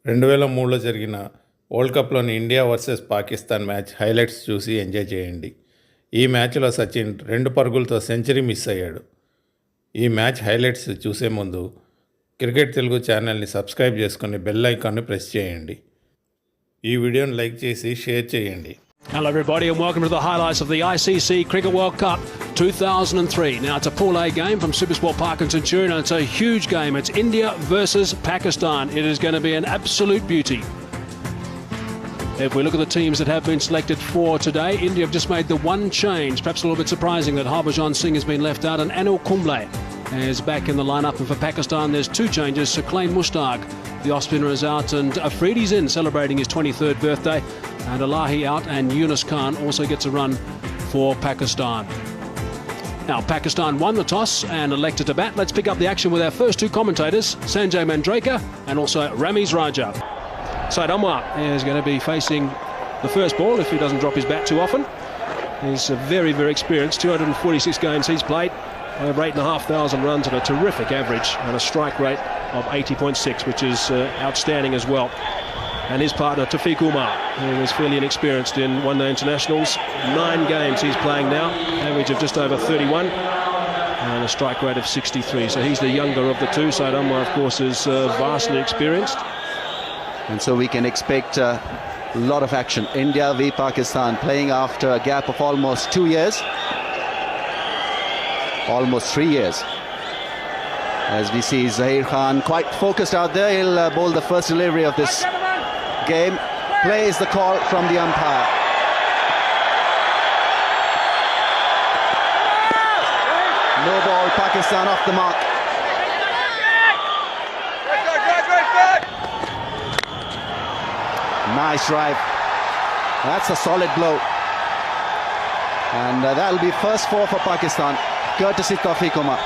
2003లో జరిగిన వరల్డ్ కప్లోని India versus Pakistan match highlights చూసి ఎంజాయ్ చేయండి. ఈ మ్యాచ్లో సచిన్ 2 పరుగులతో సెంచరీ మిస్ అయ్యాడు. ఈ మ్యాచ్ హైలైట్స్ చూసే ముందు క్రికెట్ తెలుగు ఛానల్ని సబ్స్క్రైబ్ చేసుకుని బెల్ ఐకాన్ని ప్రెస్ చేయండి. ఈ వీడియోని లైక్ చేసి షేర్ చేయండి. Hello everybody and welcome to the highlights of the ICC Cricket World Cup 2003. Now it's a Pool A game from Supersport Park and Centurion and it's a huge game. It's India versus Pakistan. It is going to be an absolute beauty. If we look at the teams that have been selected for today, India have just made the one change. Perhaps a little bit surprising that Harbhajan Singh has been left out and Anil Kumble is back in the lineup. And for Pakistan there's two changes. Suklain Mushtaq, the off spinner, is out and Afridi's in celebrating his 23rd birthday. And Alahi out and Younis also gets a run for Pakistan. Now Pakistan won the toss and elected to bat. Let's pick up the action with our first two commentators, Sanjay Mandraker and also Ramiz Raja. Said Anwar is going to be facing the first ball if he doesn't drop his bat too often. He's very, very experienced. 246 games he's played, over 8,500 runs and a terrific average and a strike rate of 80.6, which is outstanding as well. And his partner Tafiq Umar, who is fairly inexperienced in one-day internationals. 9 games he's playing now, average of just over 31 and a strike rate of 63. So he's the younger of the two. Said Anwar, of course, is vastly experienced. And so we can expect a lot of action. India v Pakistan, playing after a gap of almost 2 years. Almost 3 years. As we see Zahir Khan quite focused out there. He'll bowl the first delivery of this game. Plays the call from the umpire. No ball, Pakistan off the mark. Nice drive. That's a solid blow. And that'll be first 4 for Pakistan, courtesy Tafiq Umar.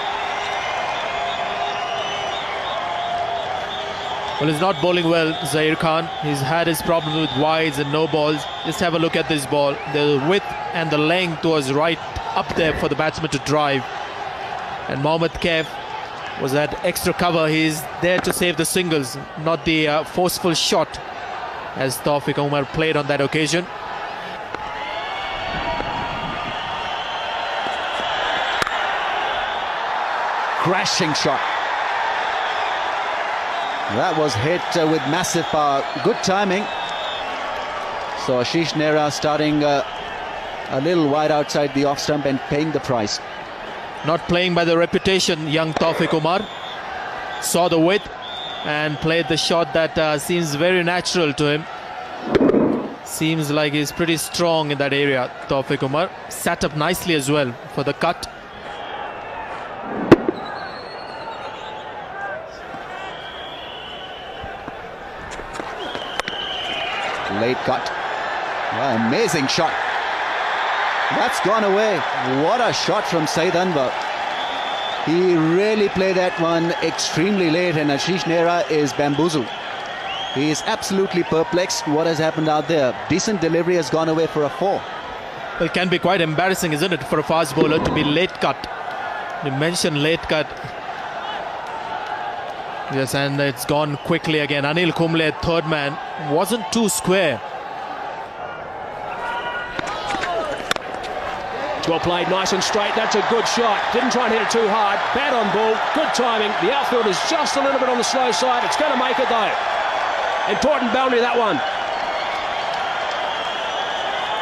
Well, he's not bowling well, Zahir Khan. He's had his problem with wides and no balls. Just have a look at this ball. The width and the length was right up there for the batsman to drive. And Mohammad Kaif was that extra cover. He's there to save the singles, not the forceful shot, as Tafiq Umar played on that occasion. Crashing shot. That was hit with massive power. Good timing. So Ashish Nehra starting a little wide outside the off stump and paying the price. Not playing by the reputation, young Tafiq Umar. Saw the width and played the shot that seems very natural to him. Seems like he's pretty strong in that area, Tafiq Umar. Sat up nicely as well for the cut. Late cut. Wow, amazing shot. That's gone away. What a shot from Saeed Anwar. He really played that one extremely late and Ashish Nehra is bamboozled. He is absolutely perplexed. What has happened out there? Decent delivery has gone away for a 4. It can be quite embarrassing, isn't it, for a fast bowler to be late cut. You mentioned late cut. Yes, and it's gone quickly again. Anil Kumble, third man, wasn't too square. Well played, nice and straight. That's a good shot. Didn't try and hit it too hard. Bat on ball, good timing. The outfield is just a little bit on the slow side. It's going to make it though. Important boundary, that one.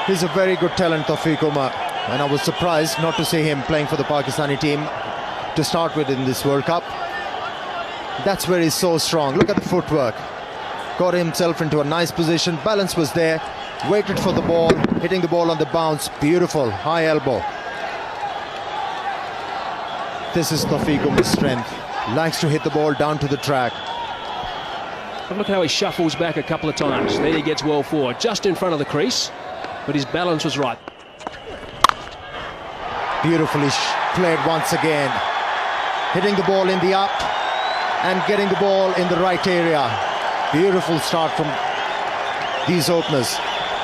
He's a very good talent, Tafiq Umar, and I was surprised not to see him playing for the Pakistani team to start with in this World Cup. That's where he's so strong. Look at the footwork. Got himself into a nice position. Balance was there. Waited for the ball. Hitting the ball on the bounce. Beautiful. High elbow. This is Tafiq Umar's strength. Likes to hit the ball down to the track. Look how he shuffles back a couple of times. Then he gets well forward, just in front of the crease. But his balance was right. Beautifully played once again. Hitting the ball in the up and getting the ball in the right area. Beautiful start from these openers.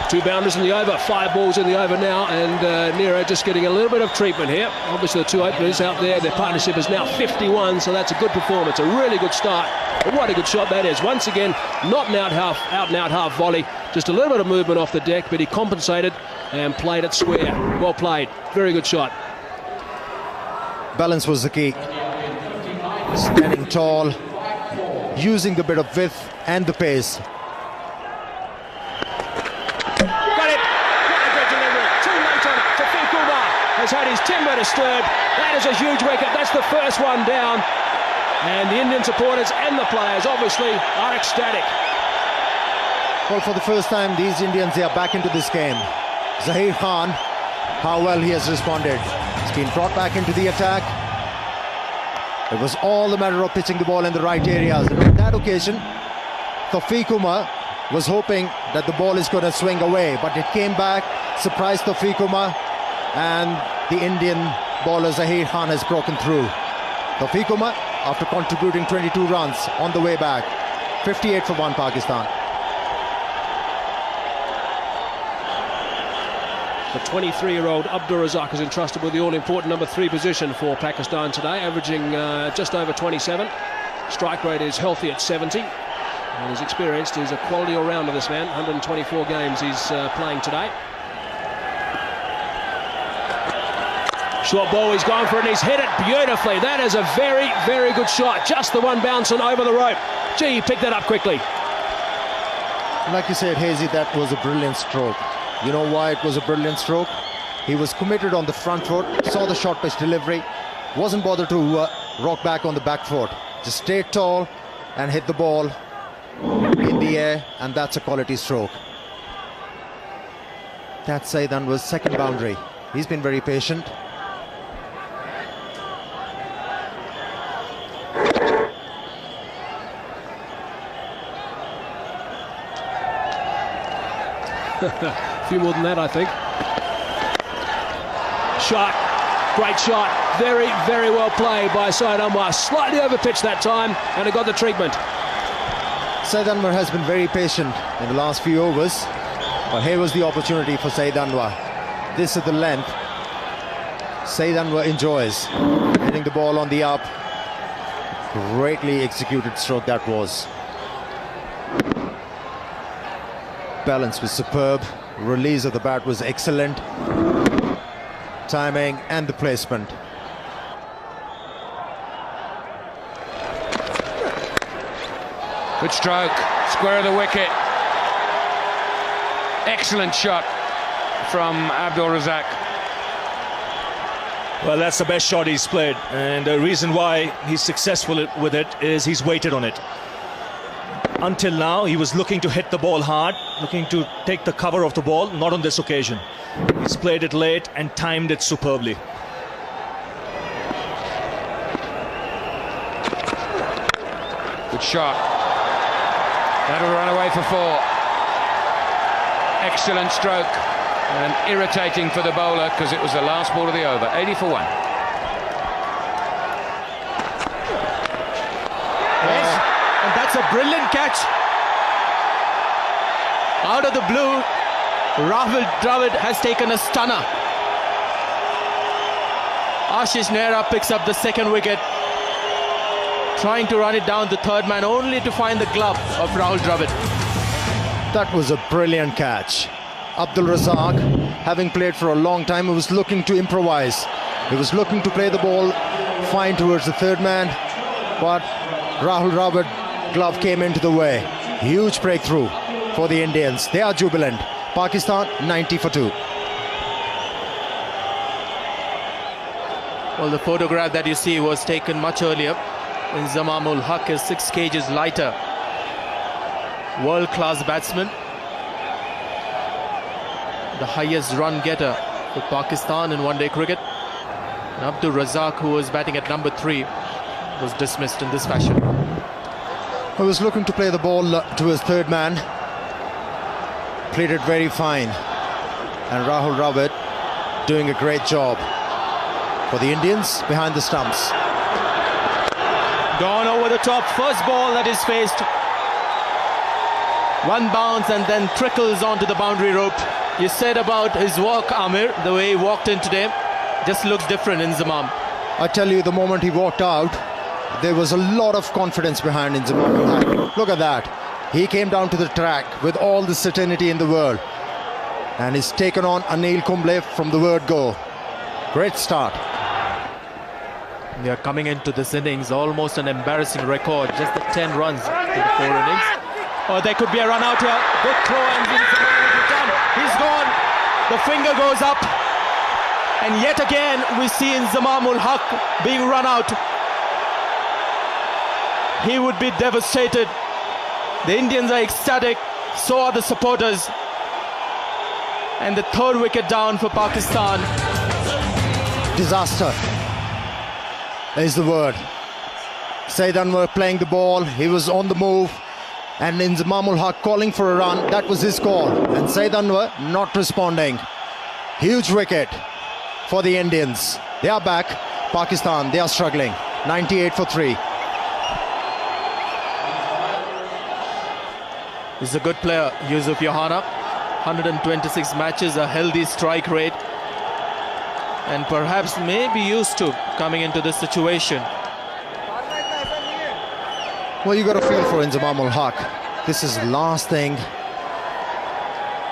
2 boundaries in the over, 5 balls in the over now, and Nero just getting a little bit of treatment here. Obviously the 2 openers out there, their partnership is now 51, so that's a good performance, a really good start. But what a good shot that is. Once again, not an out and out half volley, just a little bit of movement off the deck, but he compensated and played it square. Well played, very good shot. Balance was the key. Standing tall, using the bit of width and the pace. Got it! What a good delivery. Too late on it. Tafiq has had his timber disturbed. That is a huge wicket. That's the first one down. And the Indian supporters and the players obviously are ecstatic. Well, for the first time, these Indians, they are back into this game. Zaheer Khan, how well he has responded. He's been brought back into the attack. It was all a matter of pitching the ball in the right areas. And on that occasion, Tafiq was hoping that the ball is going to swing away, but it came back, surprised Tafiq, and the Indian bowler Zaheer Khan has broken through. Tafiq, after contributing 22 runs on the way back, 58 for 1 Pakistan. The 23-year-old Abdul Razak is entrusted with the all-important number 3 position for Pakistan today, averaging just over 27. Strike rate is healthy at 70. And he's experienced. He's a quality all-rounder, this man. 124 games he's playing today. Short ball, he's gone for it and he's hit it beautifully. That is a very, very good shot. Just the one bouncing over the rope. Gee, he picked that up quickly. Like you said, Hazy, that was a brilliant stroke. You know why it was a brilliant stroke? He was committed on the front foot, saw the short pitch delivery, wasn't bothered to rock back on the back foot. Just stayed tall and hit the ball in the air, and that's a quality stroke. That Saeed Anwar's second boundary. He's been very patient. A few more than that, I think. Shot, great shot, very, very well played by Saeed Anwar. Slightly overpitched that time, and it got the treatment. Saeed Anwar has been very patient in the last few overs, but here was the opportunity for Saeed Anwar. This is the length Saeed Anwar enjoys, hitting the ball on the up. Greatly executed stroke that was. Balance was superb, release of the bat was excellent, timing and the placement. Good stroke, square of the wicket. Excellent shot from Abdul Razak. Well, that's the best shot he's played, and the reason why he's successful with it is he's waited on it. Until now, he was looking to hit the ball hard, looking to take the cover of the ball, not on this occasion. He's played it late and timed it superbly. Good shot. That'll run away for 4. Excellent stroke, and irritating for the bowler because it was the last ball of the over. 80 for 1. And that's a brilliant catch. Out of the blue, Rahul Dravid has taken a stunner. Ashish Nehra picks up the second wicket, trying to run it down the third man, only to find the glove of Rahul Dravid. That was a brilliant catch. Abdul Razak, having played for a long time, he was looking to improvise. He was looking to play the ball fine towards the third man, but Rahul Dravid glove came into the way. Huge breakthrough for the Indians. They are jubilant. Pakistan 90 for 2. Well, the photograph that you see was taken much earlier when Zamamul Haq is 6 kgs lighter. World-class batsman. The highest run getter for Pakistan in one-day cricket. And Abdul Razak, who was batting at number 3, was dismissed in this fashion. He was looking to play the ball to his third man. Played it very fine. And Rahul Dravid doing a great job for the Indians behind the stumps. Gone over the top. First ball that is faced. One bounce and then trickles onto the boundary rope. You said about his walk, Amir, the way he walked in today, just looks different in Zamam. I tell you, the moment he walked out, there was a lot of confidence behind Inzamam. Look at that. He came down to the track with all the certainty in the world. And he's taken on Anil Kumble from the word go. Great start. They are coming into this innings, almost an embarrassing record. Just the 10 runs in the 4 innings. Oh, there could be a run out here. Good throw and he's gone. The finger goes up. And yet again, we see Inzamam ul Haq being run out. He would be devastated. The Indians are ecstatic. So are the supporters. And the 3rd wicket down for Pakistan. Disaster is the word. Saeed Anwar playing the ball. He was on the move. And Inzamam ul Haq calling for a run. That was his call. And Saeed Anwar not responding. Huge wicket for the Indians. They are back. Pakistan, they are struggling. 98 for 3. He's a good player, Yusuf Yohana. 126 matches, a healthy strike rate. And perhaps may be used to coming into this situation. Well, you got to feel for Inzamam ul Haq. This is the last thing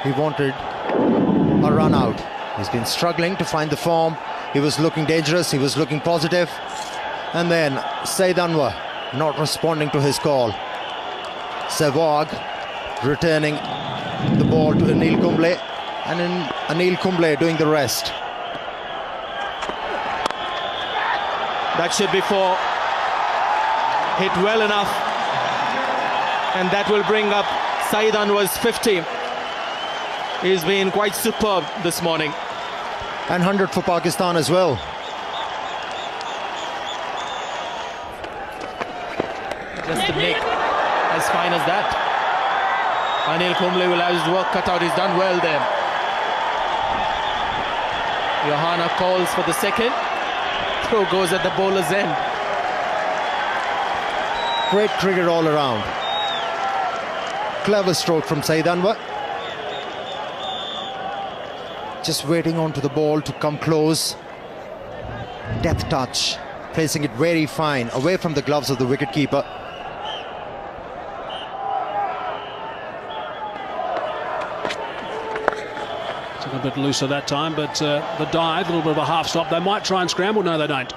he wanted, a run out. He's been struggling to find the form. He was looking dangerous, he was looking positive. And then Saeed Anwar not responding to his call. Sehwag returning the ball to Anil Kumble, and then Anil Kumble doing the rest. That should be 4. Hit well enough, and that will bring up Saeed Anwar's 50. He's been quite superb this morning. And 100 for Pakistan as well. Just a nick, as fine as that. Anil Kumble will have his work cut out. He's done well there. Yohana calls for the 2nd. Throw goes at the bowler's end. Great cricket all around. Clever stroke from Saeed Anwar. Just waiting onto the ball to come close. Death touch. Placing it very fine, away from the gloves of the wicketkeeper. Took a bit looser that time, but the dive, a little bit of a half stop. They might try and scramble. No, they don't.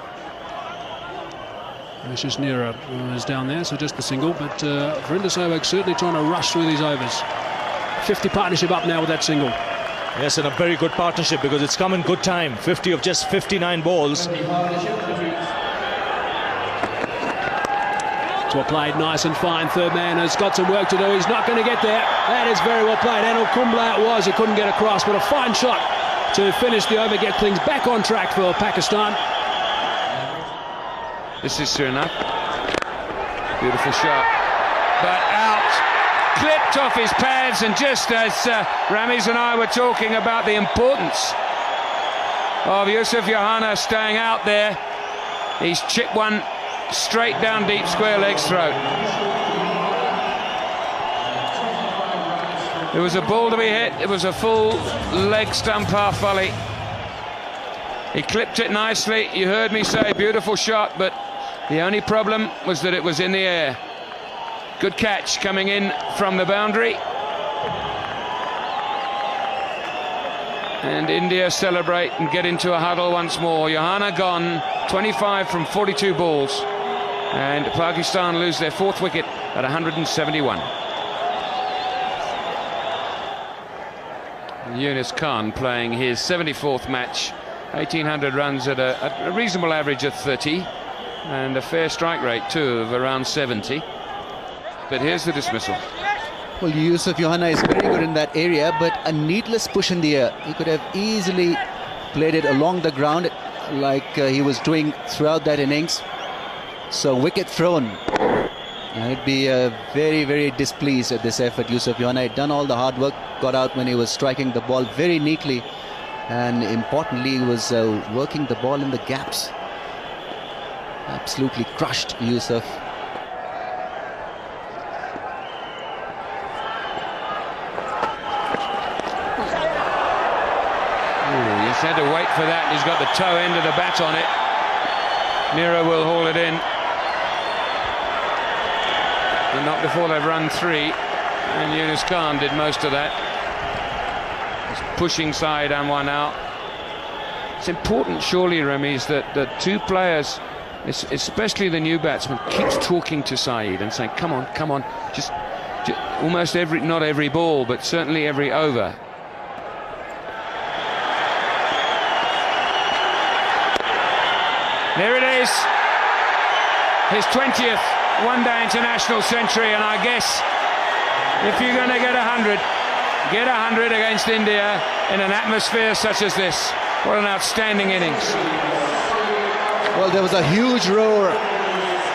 It's just nearer is down there, so just the single. But Vrinder Sehwag certainly trying to rush through these overs. 50 partnership up now with that single. Yes, and a very good partnership because it's come in good time. 50 of just 59 balls. Well played, nice and fine. 3rd man has got some work to do. He's not going to get there. That is very well played. Anil Kumble it was. He couldn't get across, but a fine shot to finish the over, get things back on track for Pakistan. This is Suriname. Beautiful shot. But out. Clipped off his pads, and just as Ramiz and I were talking about the importance of Yusuf Yohana staying out there, he's chipped one straight down deep square leg's throat. It was a ball to be hit. It was a full leg stump half volley. He clipped it nicely. You heard me say beautiful shot, but the only problem was that it was in the air. Good catch coming in from the boundary. And India celebrate and get into a huddle once more. Yohana gone, 25 from 42 balls. And Pakistan lose their 4th wicket at 171. Younis Khan playing his 74th match. 1,800 runs at a reasonable average of 30. And a fair strike rate too of around 70. But here's the dismissal. Well, Yusuf Yohana is very good in that area, but a needless push in the air. He could have easily played it along the ground like he was doing throughout that innings. So wicket thrown. And he'd be very, very displeased at this effort. Yusuf Yohana had done all the hard work, got out when he was striking the ball very neatly. And importantly, he was working the ball in the gaps. Absolutely crushed Yusuf. He's had to wait for that. He's got the toe end of the bat on it. Mira will haul it in. But not before they've run 3. And Younis Khan did most of that. He's pushing side and one out. It's important, surely, Ramiz, that the two players, especially the new batsman, keeps talking to Saeed and saying, come on, just almost not every ball, but certainly every over. There it is, his 20th one-day international century, and I guess if you're going to get 100, get 100 against India in an atmosphere such as this. What an outstanding innings. Well, there was a huge roar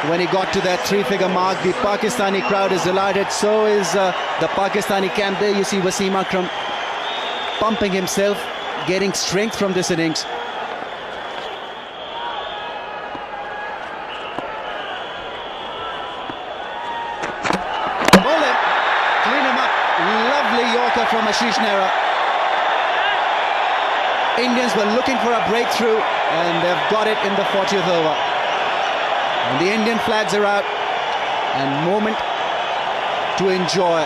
when he got to that 3-figure mark. The Pakistani crowd is delighted, so is the Pakistani camp. There you see Wasim Akram pumping himself, getting strength from this innings. Ball him, clean him up. Lovely Yorker from Ashish Nehra. Indians were looking for a breakthrough, and they've got it in the 40th over. And the Indian flags are out, and moment to enjoy.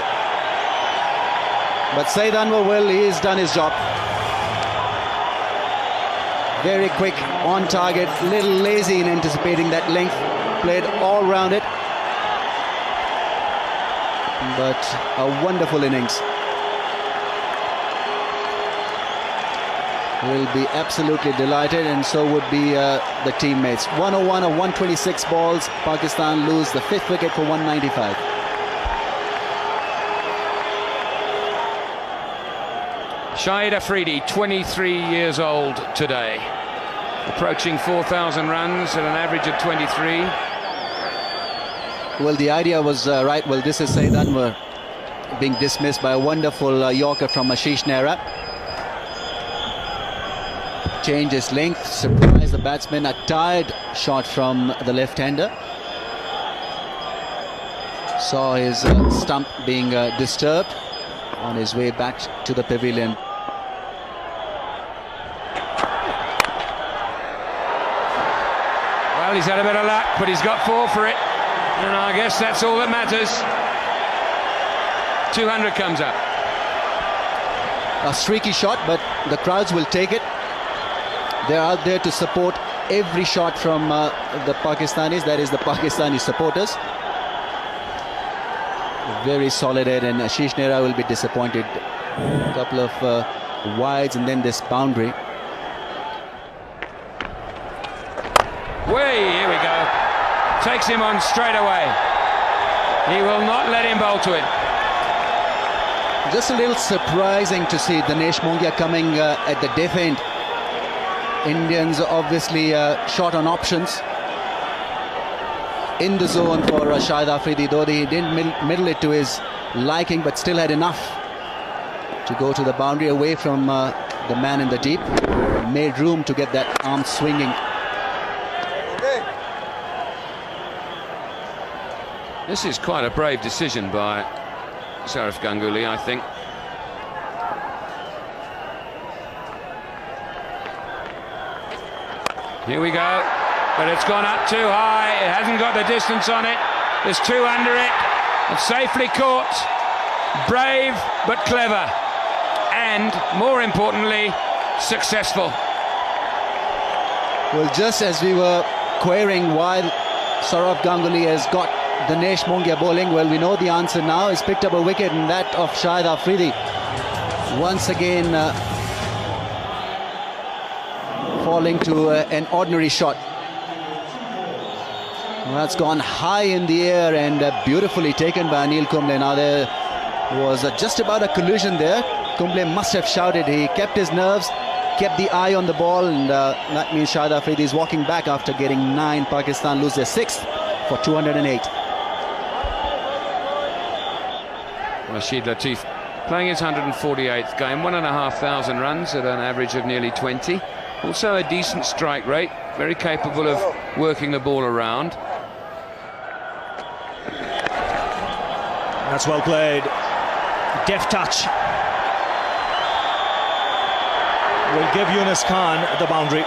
But Saeed Anwar he's done his job. Very quick, on target, little lazy in anticipating that length. Played all round it. But a wonderful innings. Will be absolutely delighted, and so would be the teammates. 101 of 126 balls. Pakistan lose the 5th wicket for 195. Shahid Afridi, 23 years old today, approaching 4,000 runs at an average of 23. Well, the idea was right. Well, this is Saeed Anwar being dismissed by a wonderful Yorker from Ashish Nehra. Change his length, surprise the batsman. A tired shot from the left-hander. Saw his stump being disturbed on his way back to the pavilion. Well, he's had a bit of luck, but he's got 4 for it, and I guess that's all that matters. 200 comes up. A streaky shot, but the crowds will take it. They're out there to support every shot from the Pakistanis, that is the Pakistani supporters. Very solid head, and Ashish Nehra will be disappointed. A couple of wides and then this boundary. Way, here we go. Takes him on straight away. He will not let him bowl to it. Just a little surprising to see Dinesh Mongia coming at the death end. Indians obviously short on options in the zone for Shahid Afridi, though he didn't middle it to his liking, but still had enough to go to the boundary away from the man in the deep. Made room to get that arm swinging. This is quite a brave decision by Sourav Ganguly, I think. Here we go, but it's gone up too high. It hasn't got the distance on it. There's 2 under it. It's safely caught. Brave but clever, and more importantly, successful. Well, just as we were querying why Sourav Ganguly has got Dinesh Mongia bowling, well, we know the answer now. He's picked up a wicket, and that of Shahid Afridi. Once again, falling to an ordinary shot. Well, that's gone high in the air and beautifully taken by Anil Kumble. Now there was just about a collision there. Kumble must have shouted. He kept his nerves, kept the eye on the ball, and that means Shahid Afridi is walking back after getting 9. Pakistan lose their 6th for 208. Rashid Latif playing his 148th game, 1,500 runs at an average of nearly 20. Also a decent strike rate, very capable of working the ball around. That's well played. Deft touch. will give Younis Khan the boundary.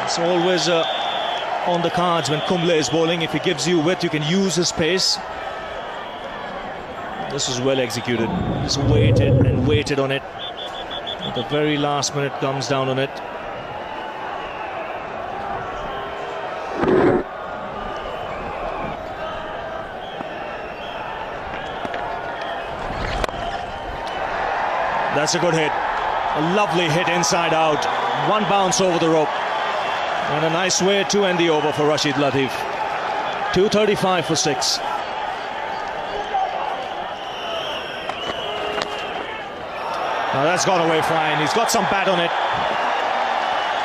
It's always on the cards when Kumble is bowling. If he gives you width, you can use his pace. This was well executed. Just waited and waited on it. At the very last minute, comes down on it. That's a good hit. A lovely hit inside out. One bounce over the rope. And a nice way to end the over for Rashid Latif. 2:35 for 6. Now that's gone away fine. He's got some bat on it.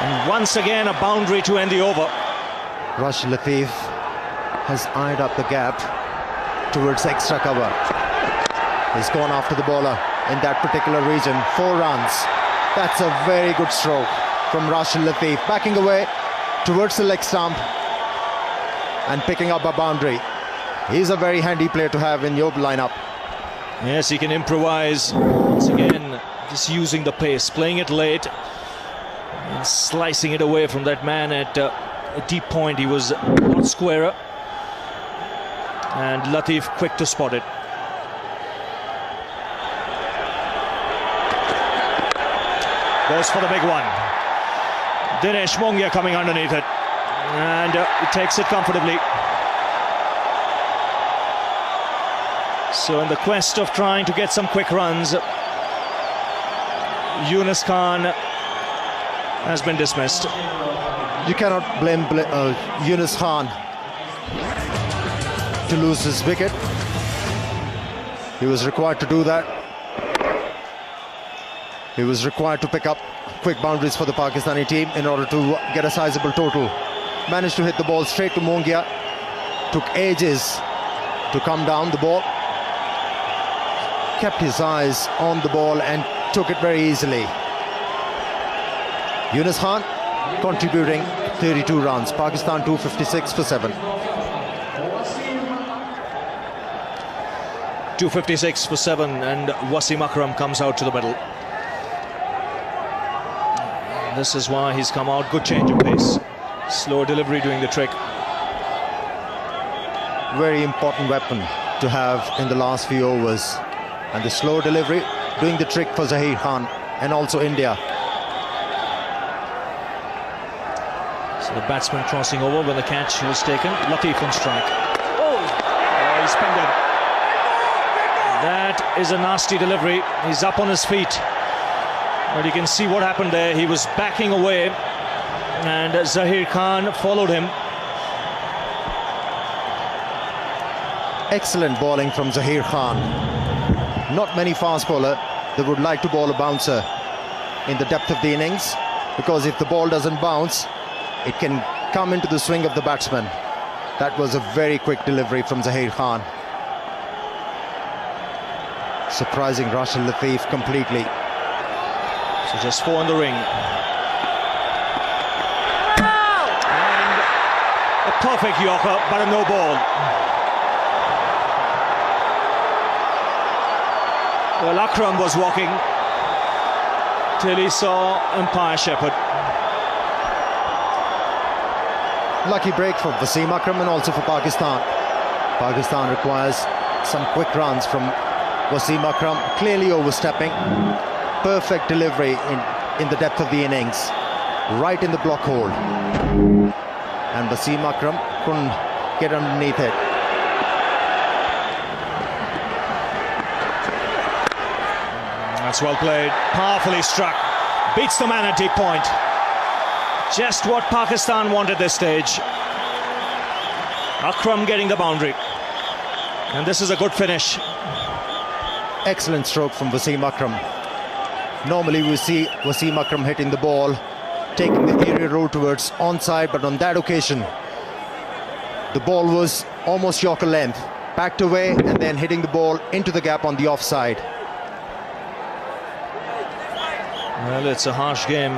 And once again, a boundary to end the over. Rashid Latif has eyed up the gap towards extra cover. He's gone after the bowler in that particular region. 4 runs. That's a very good stroke from Rashid Latif. Backing away towards the leg stump and picking up a boundary. He's a very handy player to have in your lineup. Yes, he can improvise. Once again, just using the pace, playing it late and slicing it away from that man at a deep point. He was a lot squarer, and Latif quick to spot it. Goes for the big one. Dinesh Mongia coming underneath it, and he takes it comfortably. So in the quest of trying to get some quick runs, Younis Khan has been dismissed. You cannot blame Younis Khan to lose his wicket. He was required to do that. He was required to pick up quick boundaries for the Pakistani team in order to get a sizable total. Managed to hit the ball straight to Mongia. Took ages to come down the ball. Kept his eyes on the ball and took it very easily. Younis Khan contributing 32 runs. Pakistan 256 for 7. 256 for 7, and Wasim Akram comes out to the middle. This is why he's come out. Good change of pace. Slow delivery doing the trick. Very important weapon to have in the last few overs. And the slow delivery doing the trick for Zaheer Khan and also India. So the batsman crossing over when the catch was taken. Latif on strike. Oh, he's pinned it. That is a nasty delivery. He's up on his feet. But you can see what happened there. He was backing away and Zaheer Khan followed him. Excellent bowling from Zaheer Khan. Not many fast bowler that would like to bowl a bouncer in the depth of the innings, because if the ball doesn't bounce, it can come into the swing of the batsman. That was a very quick delivery from Zaheer Khan. Surprising Rashid Latif completely. So just 4 in the ring. And a perfect yorker, but a no ball. Well, Akram was walking till he saw umpire Shepherd. Lucky break for Wasim Akram and also for Pakistan. Pakistan requires some quick runs from Wasim Akram, clearly overstepping. Perfect delivery in the depth of the innings, right in the block hole. And Wasim Akram couldn't get underneath it. That's well played, powerfully struck, beats the man at deep point. Just what Pakistan wanted this stage. Akram getting the boundary, and this is a good finish. Excellent stroke from Wasim Akram. Normally we see Wasim Akram hitting the ball, taking the aerial route towards onside, but on that occasion the ball was almost yorker length, backed away and then hitting the ball into the gap on the offside. Well, it's a harsh game,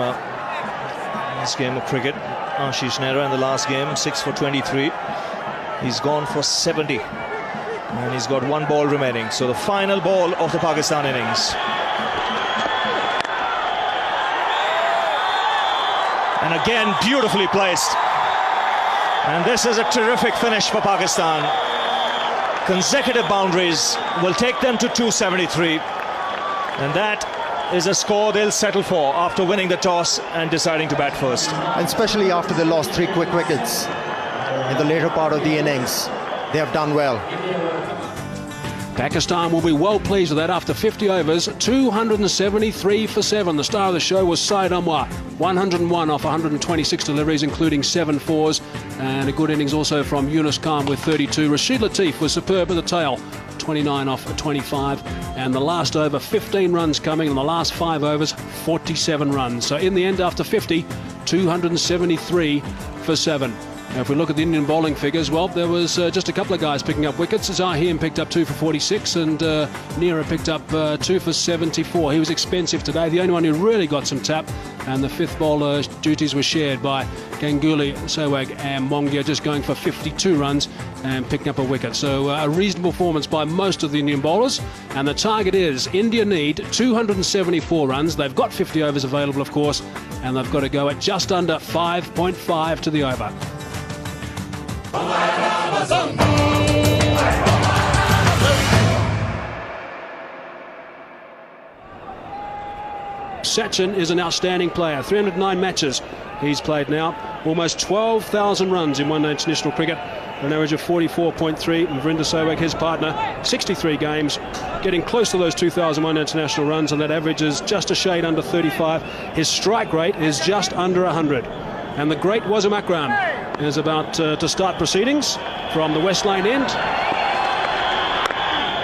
this game of cricket. Ashish Nehra in the last game, 6 for 23. He's gone for 70 and he's got 1 ball remaining. So the final ball of the Pakistan innings. And again, beautifully placed. And this is a terrific finish for Pakistan. Consecutive boundaries will take them to 273. And that is a score they'll settle for after winning the toss and deciding to bat first. And especially after they lost 3 quick wickets in the later part of the innings. They have done well. Pakistan will be well pleased with that after 50 overs, 273 for 7. The star of the show was Syed Anwar, 101 off 126 deliveries, including 7 fours, and a good innings also from Younis with 32. Rashid Latif was superb at the tail, 29 off 25, and the last over, 15 runs coming, and the last 5 overs, 47 runs. So in the end, after 50, 273 for 7. Now, if we look at the Indian bowling figures, well, there was just a couple of guys picking up wickets. Zaheem picked up 2 for 46 and Nira picked up 2 for 74. He was expensive today, the only one who really got some tap, and the 5th bowler duties were shared by Ganguly, Sehwag and Mongia, just going for 52 runs and picking up a wicket. So a reasonable performance by most of the Indian bowlers, and the target is India need 274 runs. They've got 50 overs available, of course, and they've got to go at just under 5.5 to the over. Sachin is an outstanding player. 309 matches he's played now. Almost 12,000 runs in one-day international cricket. An average of 44.3. And Vrinder Sehwag, his partner, 63 games. Getting close to those 2,000 one-day international runs, and that average is just a shade under 35. His strike rate is just under 100. And the great Wasim Akram is about to start proceedings from the West Lane end.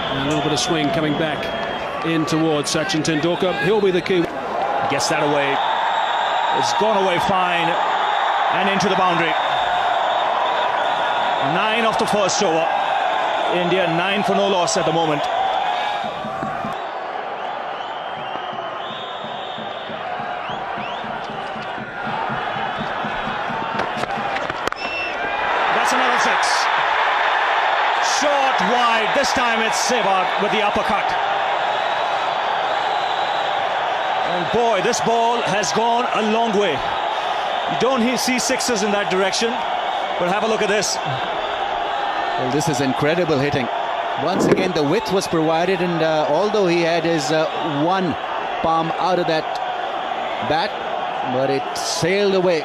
And a little bit of swing coming back in towards Sachin Tendulkar. He'll be the key. Gets that away. It's gone away fine and into the boundary. 9 off the first over. India 9 for no loss at the moment. That's another 6. Short, wide. This time it's Sehwag with the uppercut. And boy, this ball has gone a long way. You don't see 6s in that direction, but have a look at this. Well, this is incredible hitting. Once again, the width was provided, and although he had his one palm out of that bat, but it sailed away.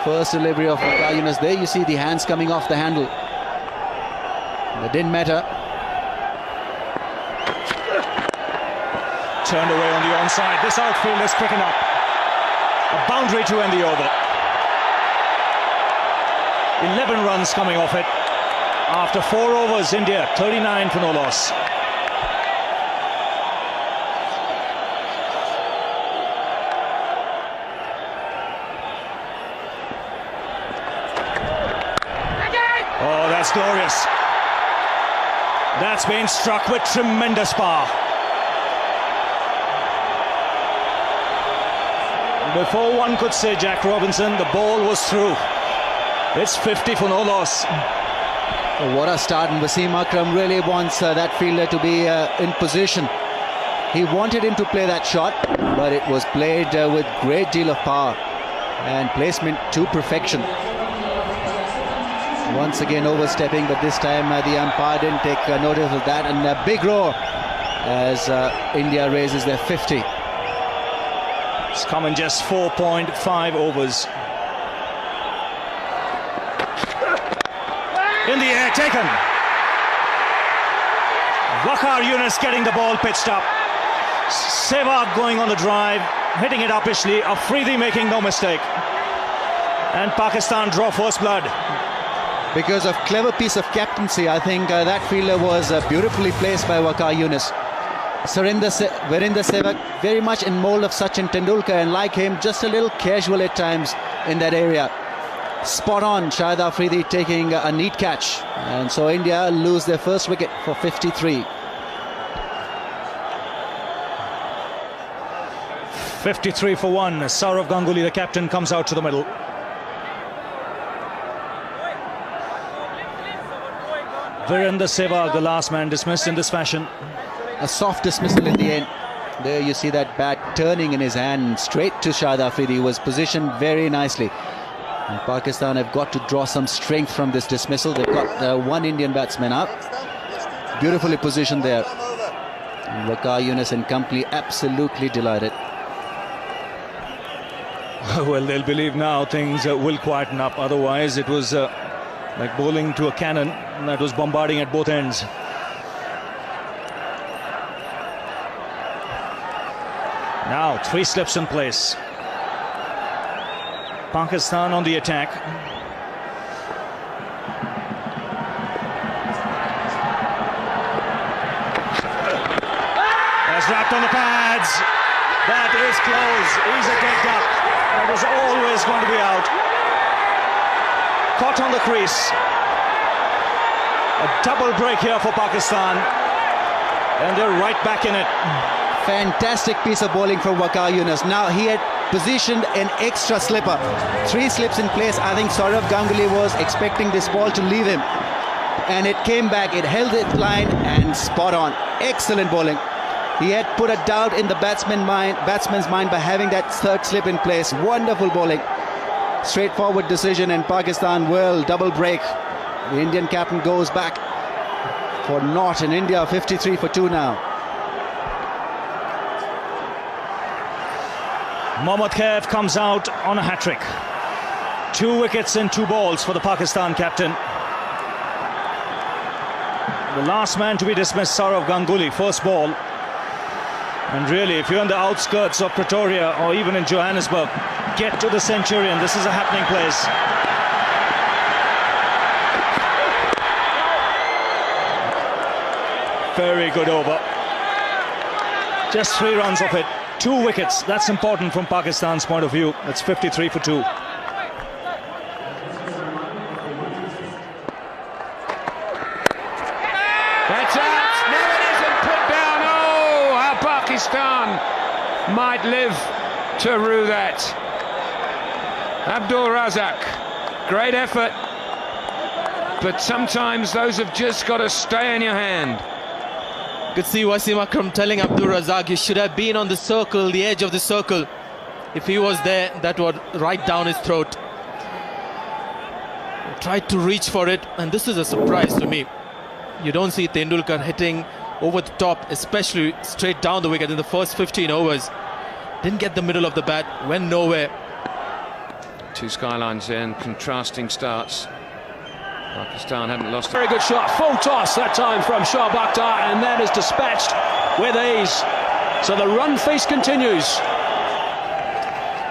First delivery of Younis. There you see the hands coming off the handle. It didn't matter. Turned away on the onside. This outfield is quick enough. A boundary to end the over. 11 runs coming off it. After 4 overs, India 39 for no loss. Oh, that's glorious. That's been struck with tremendous power. Before one could say Jack Robinson, the ball was through. It's 50 for no loss. Oh, what a start, and Wasim Akram really wants that fielder to be in position. He wanted him to play that shot, but it was played with great deal of power and placement to perfection. Once again overstepping, but this time the umpire didn't take notice of that, and a big roar as India raises their 50. It's come in just 4.5 overs. In the air, taken. Waqar Younis getting the ball pitched up. Sehwag going on the drive, hitting it uppishly. Afridi making no mistake. And Pakistan draw first blood. Because of clever piece of captaincy, I think that fielder was beautifully placed by Waqar Younis. Virender Sehwag very much in mold of Sachin Tendulkar, and like him, just a little casual at times in that area. Spot on, Shahid Afridi taking a neat catch, and so India lose their first wicket for 53. 53 for 1. Sourav Ganguly, the captain, comes out to the middle. Virender Sehwag, the last man, dismissed in this fashion. A soft dismissal in the end. There you see that bat turning in his hand straight to Shahid Afridi. He was positioned very nicely. And Pakistan have got to draw some strength from this dismissal. They've got one Indian batsman out. Beautifully positioned there. And Waqar, Younis and company absolutely delighted. Well, they'll believe now things will quieten up. Otherwise, it was like bowling to a cannon that was bombarding at both ends. Now, 3 slips in place. Pakistan on the attack. That's wrapped on the pads. That is close. Easy kicked up. That was always going to be out. Caught on the crease. A double break here for Pakistan. And they're right back in it. Fantastic piece of bowling from Waqar Younis. Now he had positioned an extra slipper. 3 slips in place. I think Saurav Ganguly was expecting this ball to leave him. And it came back. It held its line and spot on. Excellent bowling. He had put a doubt in the batsman's mind by having that 3rd slip in place. Wonderful bowling. Straightforward decision, and Pakistan will double break. The Indian captain goes back for naught, in India 53 for 2 now. Mohammad Khaif comes out on a hat-trick. 2 wickets and 2 balls for the Pakistan captain. The last man to be dismissed, Saurav Ganguly, first ball. And really, if you're on the outskirts of Pretoria or even in Johannesburg, get to the Centurion. This is a happening place. Very good over. Just 3 runs of it. 2 wickets. That's important from Pakistan's point of view. That's 53 for 2. That's out. No, it isn't put down. Oh, how Pakistan might live to rue that. Abdul Razak, great effort, but sometimes those have just got to stay in your hand. Could see Wasim Akram telling Abdul Razak, you should have been on the circle, the edge of the circle. If he was there, that would right down his throat. Tried to reach for it, and this is a surprise to me. You don't see Tendulkar hitting over the top, especially straight down the wicket in the first 15 overs. Didn't get the middle of the bat, went nowhere. 2 skylines there and contrasting starts. Pakistan haven't lost. Very good shot, full toss that time from shoaib, and that is dispatched with ease. So the run feast continues.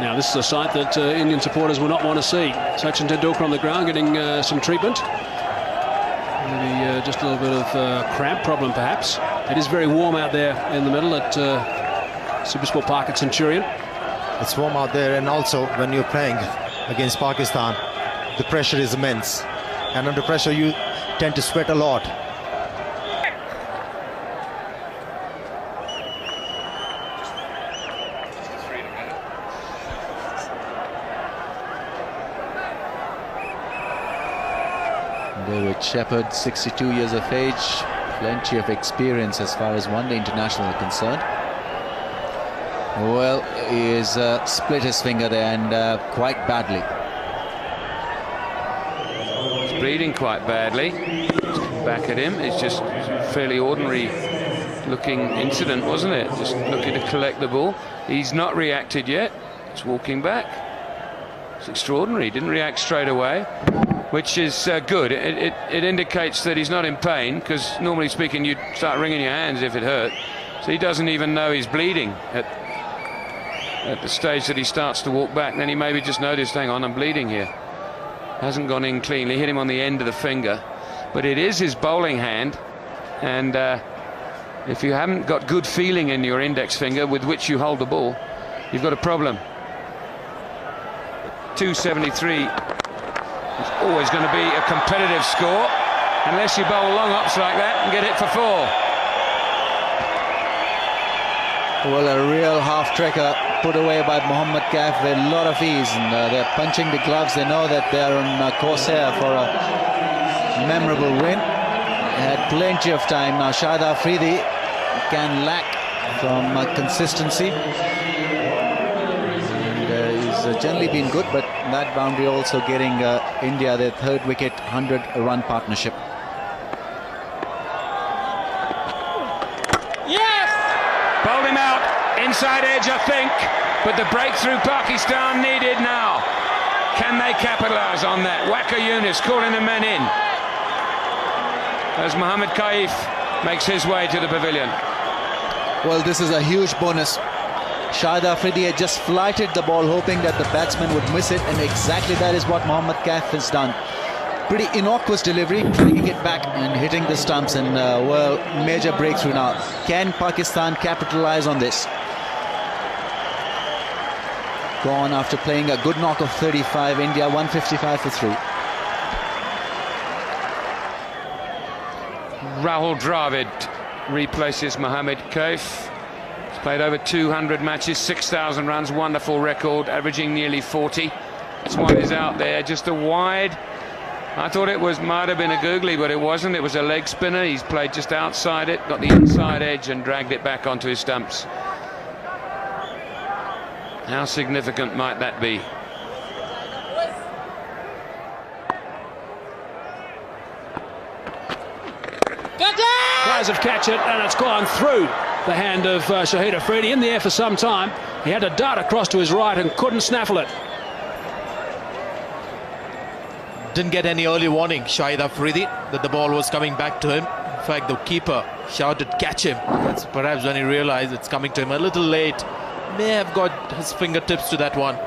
Now this is a sight that Indian supporters will not want to see. Sachin Tendulkar on the ground getting some treatment. Maybe just a little bit of cramp problem perhaps. It is very warm out there in the middle at Supersport Park at Centurion. It's warm out there, and also when you're playing against Pakistan, the pressure is immense. And under pressure you tend to sweat a lot. David Shepherd, 62 years of age, plenty of experience as far as one-day international are concerned. Well, he has split his finger there, and quite badly. Bleeding quite badly. Back at him. It's just a fairly ordinary looking incident, wasn't it? Just looking to collect the ball. He's not reacted yet. It's walking back. It's extraordinary. Didn't react straight away, which is good. It indicates that he's not in pain, because normally speaking you'd start wringing your hands if it hurt. So he doesn't even know he's bleeding at the stage that he starts to walk back. Then he maybe just noticed, hang on, I'm bleeding here. Hasn't gone in cleanly, hit him on the end of the finger. But it is his bowling hand, and if you haven't got good feeling in your index finger with which you hold the ball, you've got a problem. 273 is always going to be a competitive score, unless you bowl long hops like that and get it for 4. Well, a real half-trekker put away by Mohammad Khaif with a lot of ease, and they're punching the gloves. They know that they're on course here for a memorable win. They had plenty of time. Now Shahid Afridi can lack from consistency. And he's generally been good, but that boundary also getting India their third wicket, 100-run partnership. Bowled him out, inside edge I think, but the breakthrough Pakistan needed now. Can they capitalise on that? Waqar Younis calling the men in as Mohammad Kaif makes his way to the pavilion. Well, this is a huge bonus. Shahid Afridi had just flighted the ball hoping that the batsman would miss it, and exactly that is what Mohammad Kaif has done. Pretty innocuous delivery, bringing it back and hitting the stumps, and well, major breakthrough now. Can Pakistan capitalise on this? Gone after playing a good knock of 35, India 155 for 3. Rahul Dravid replaces Mohammad Kaif. He's played over 200 matches, 6,000 runs, wonderful record, averaging nearly 40. This one is out there, just a wide. I thought it might have been a googly, but it wasn't. It was a leg spinner. He's played just outside it, got the inside edge and dragged it back onto his stumps. How significant might that be? Players have catch it, and it's gone through the hand of Shahid Afridi. In the air for some time. He had to dart across to his right and couldn't snaffle it. Didn't get any early warning, Shahid Afridi, that the ball was coming back to him. In fact, the keeper shouted, "Catch him." That's perhaps when he realized it's coming to him a little late. May have got his fingertips to that one.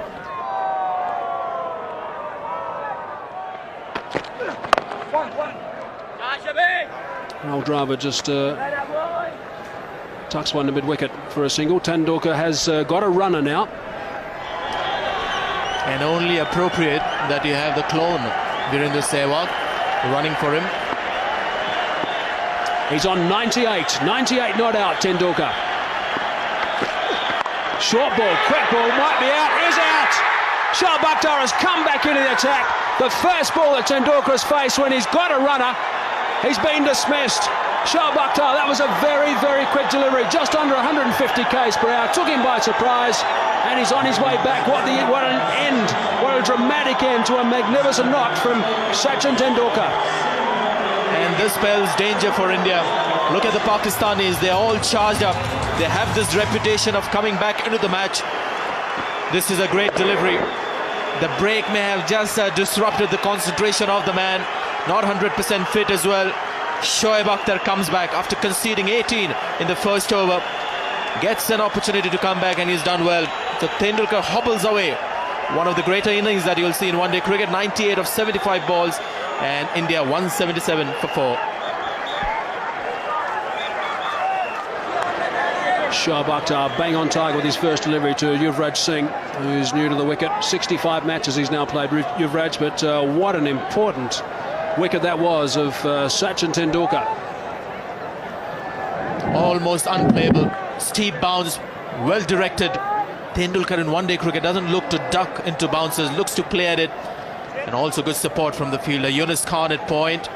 Rahul Dravid just tucks one to mid-wicket for a single. Tendulkar has got a runner now. And only appropriate that you have the clone, Virender Sehwag, running for him. He's on 98. 98 not out, Tendulkar. Short ball, quick ball, might be out, is out! Shoaib Akhtar has come back into the attack. The first ball that Tendulkar has faced when he's got a runner, he's been dismissed. Shoaib Akhtar, that was a very, very quick delivery, just under 150 k's per hour, took him by surprise, and he's on his way back. What an end, what a dramatic end to a magnificent knock from Sachin Tendulkar. And this spells danger for India. Look at the Pakistanis, they're all charged up. They have this reputation of coming back into the match. This is a great delivery. The break may have just disrupted the concentration of the man. Not 100% fit as well. Shoaib Akhtar comes back after conceding 18 in the first over. Gets an opportunity to come back, and he's done well. So Tendulkar hobbles away. One of the greater innings that you'll see in one-day cricket. 98 of 75 balls, and India 177 for 4. Shoaib Akhtar bang on target with his first delivery to Yuvraj Singh, who's new to the wicket. 65 matches he's now played with Yuvraj, but what an important wicket that was of Sachin Tendulkar. Almost unplayable, steep bounce, well directed. Tendulkar in one-day cricket doesn't look to duck into bounces, looks to play at it, and also good support from the fielder. Younis Khan at point,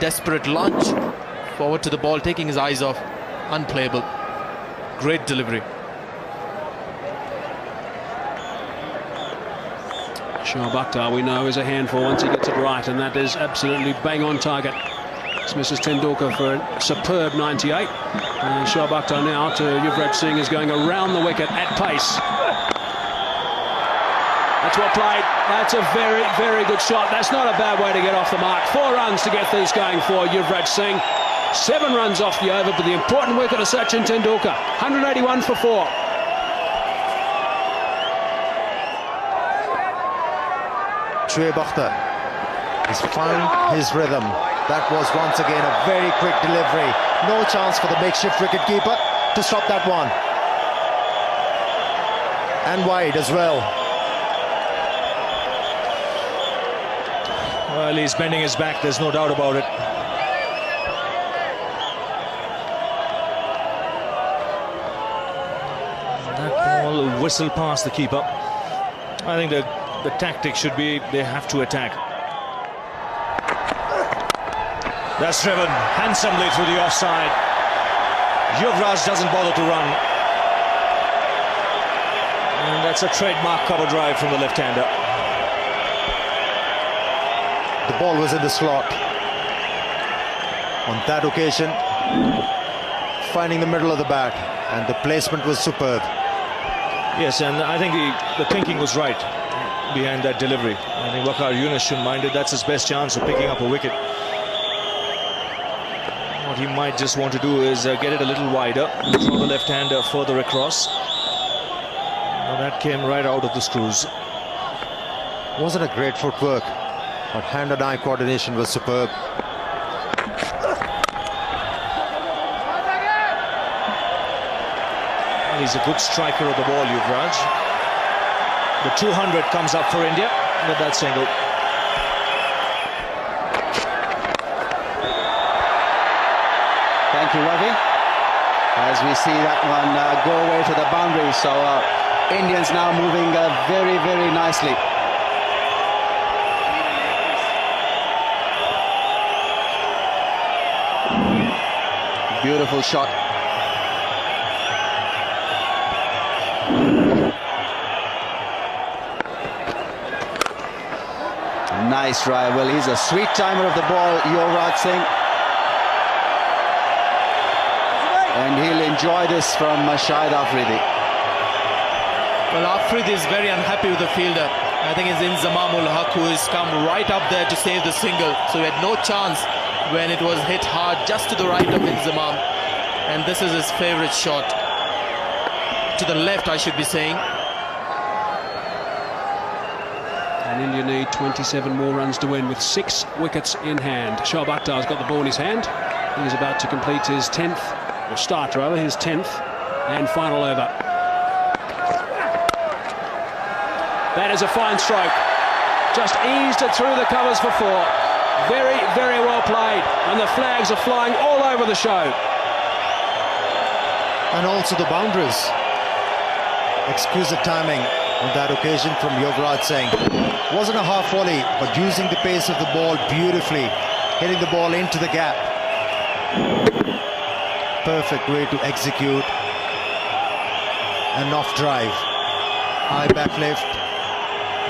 desperate lunge forward to the ball, taking his eyes off. Unplayable. Great delivery. Shoaib Akhtar, we know, is a handful once he gets it right, and that is absolutely bang on target. This misses Tendulkar for a superb 98. And Shoaib Akhtar now to Yuvraj Singh is going around the wicket at pace. That's well played. That's a very, very good shot. That's not a bad way to get off the mark. 4 runs to get these going for Yuvraj Singh. 7 runs off the over, but the important wicket of Sachin Tendulkar. 181 for 4. Shoaib Akhtar has found his rhythm. That was once again a very quick delivery. No chance for the makeshift wicketkeeper to stop that one. And wide as well. Well, he's bending his back, there's no doubt about it. That ball whistled past the keeper. I think the tactic should be they have to attack. That's driven handsomely through the offside. Yuvraj doesn't bother to run. And that's a trademark cover drive from the left-hander. The ball was in the slot. On that occasion, finding the middle of the bat, and the placement was superb. Yes, and I think the thinking was right behind that delivery. I think waqar Younis should mind it. That's his best chance of picking up a wicket. What he might just want to do is get it a little wider, throw the left-hander further across. Now that came right out of the screws. Wasn't a great footwork, but hand and eye coordination was superb. And he's a good striker of the ball, Yuvraj. The 200 comes up for India with that single. Thank you, Ravi. As we see that one go away to the boundary. So Indians now moving very, very nicely. Beautiful shot. Nice drive. Well, he's a sweet timer of the ball, Yuvraj Singh. And he'll enjoy this from Shahid Afridi. Well, Afridi is very unhappy with the fielder. I think it's Inzamamul Haq who has come right up there to save the single. So he had no chance when it was hit hard just to the right of Inzamam. And this is his favourite shot. To the left, I should be saying. And India need 27 more runs to win with 6 wickets in hand. Shoaib Akhtar's got the ball in his hand. He's about to complete his 10th, or start rather, his 10th and final over. That is a fine stroke. Just eased it through the covers for 4. Very, very well played. And the flags are flying all over the show. And also the boundaries. Exquisite timing on that occasion from Yuvraj Singh. Wasn't a half volley, but using the pace of the ball beautifully, hitting the ball into the gap. Perfect way to execute an off drive. High back lift,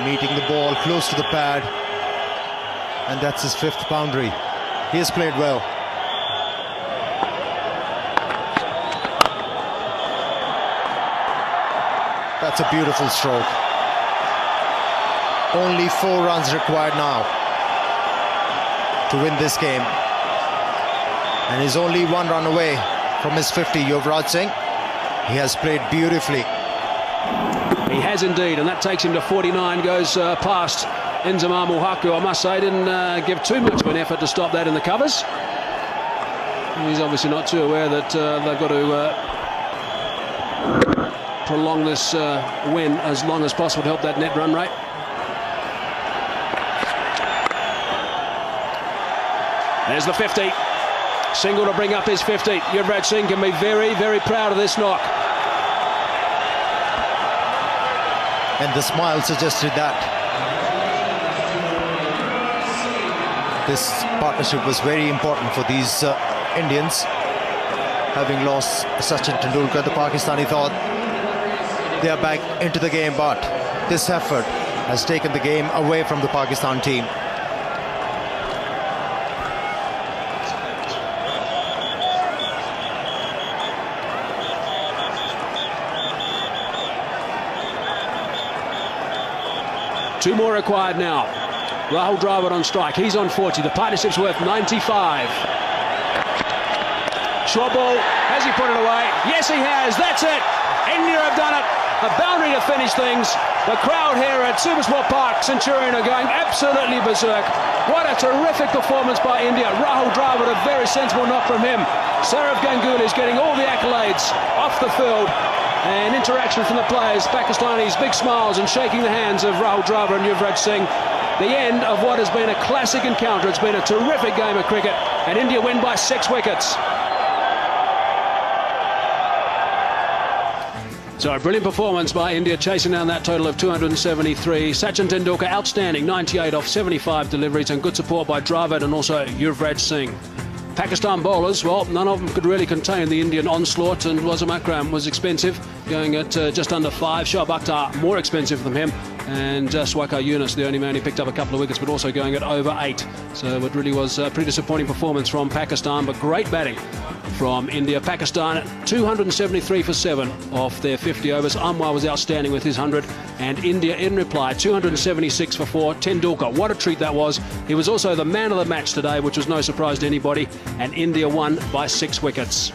meeting the ball close to the pad, and that's his 5th boundary. He has played well. That's a beautiful stroke. Only 4 runs required now to win this game. And he's only 1 run away from his 50, Yuvraj Singh. He has played beautifully. He has indeed, and that takes him to 49, goes past Inzamamul Haq, who I must say didn't give too much of an effort to stop that in the covers. He's obviously not too aware that they've got to prolong this win as long as possible to help that net run rate. There's the 50. Single to bring up his 50. Yuvraj Singh can be very, very proud of this knock. And the smile suggested that. This partnership was very important for these Indians. Having lost Sachin Tendulkar, the Pakistani thought they are back into the game, but this effort has taken the game away from the Pakistan team. Two more required now. Rahul Dravid on strike. He's on 40. The partnership's worth 95. Short ball. Has he put it away? Yes, he has. That's it. India have done it. A boundary to finish things. The crowd here at Supersport Park, Centurion, are going absolutely berserk. What a terrific performance by India. Rahul Dravid, a very sensible knock from him. Saurav Ganguly is getting all the accolades off the field. And interaction from the players, Pakistanis, big smiles and shaking the hands of Rahul Dravid and Yuvraj Singh. The end of what has been a classic encounter. It's been a terrific game of cricket, and India win by 6 wickets. So a brilliant performance by India, chasing down that total of 273. Sachin Tendulkar, outstanding, 98 off 75 deliveries, and good support by Dravid and also Yuvraj Singh. Pakistan bowlers, well, none of them could really contain the Indian onslaught, and wasim Akram was expensive, going at just under 5. Shoaib Akhtar more expensive than him, and waqar Younis, the only man who picked up a couple of wickets, but also going at over 8. So it really was a pretty disappointing performance from Pakistan, but great batting from India. Pakistan 273 for 7 off their 50 overs. Anwar was outstanding with his 100, and India in reply 276 for 4. Tendulkar, what a treat that was. He was also the man of the match today, which was no surprise to anybody, and India won by 6 wickets.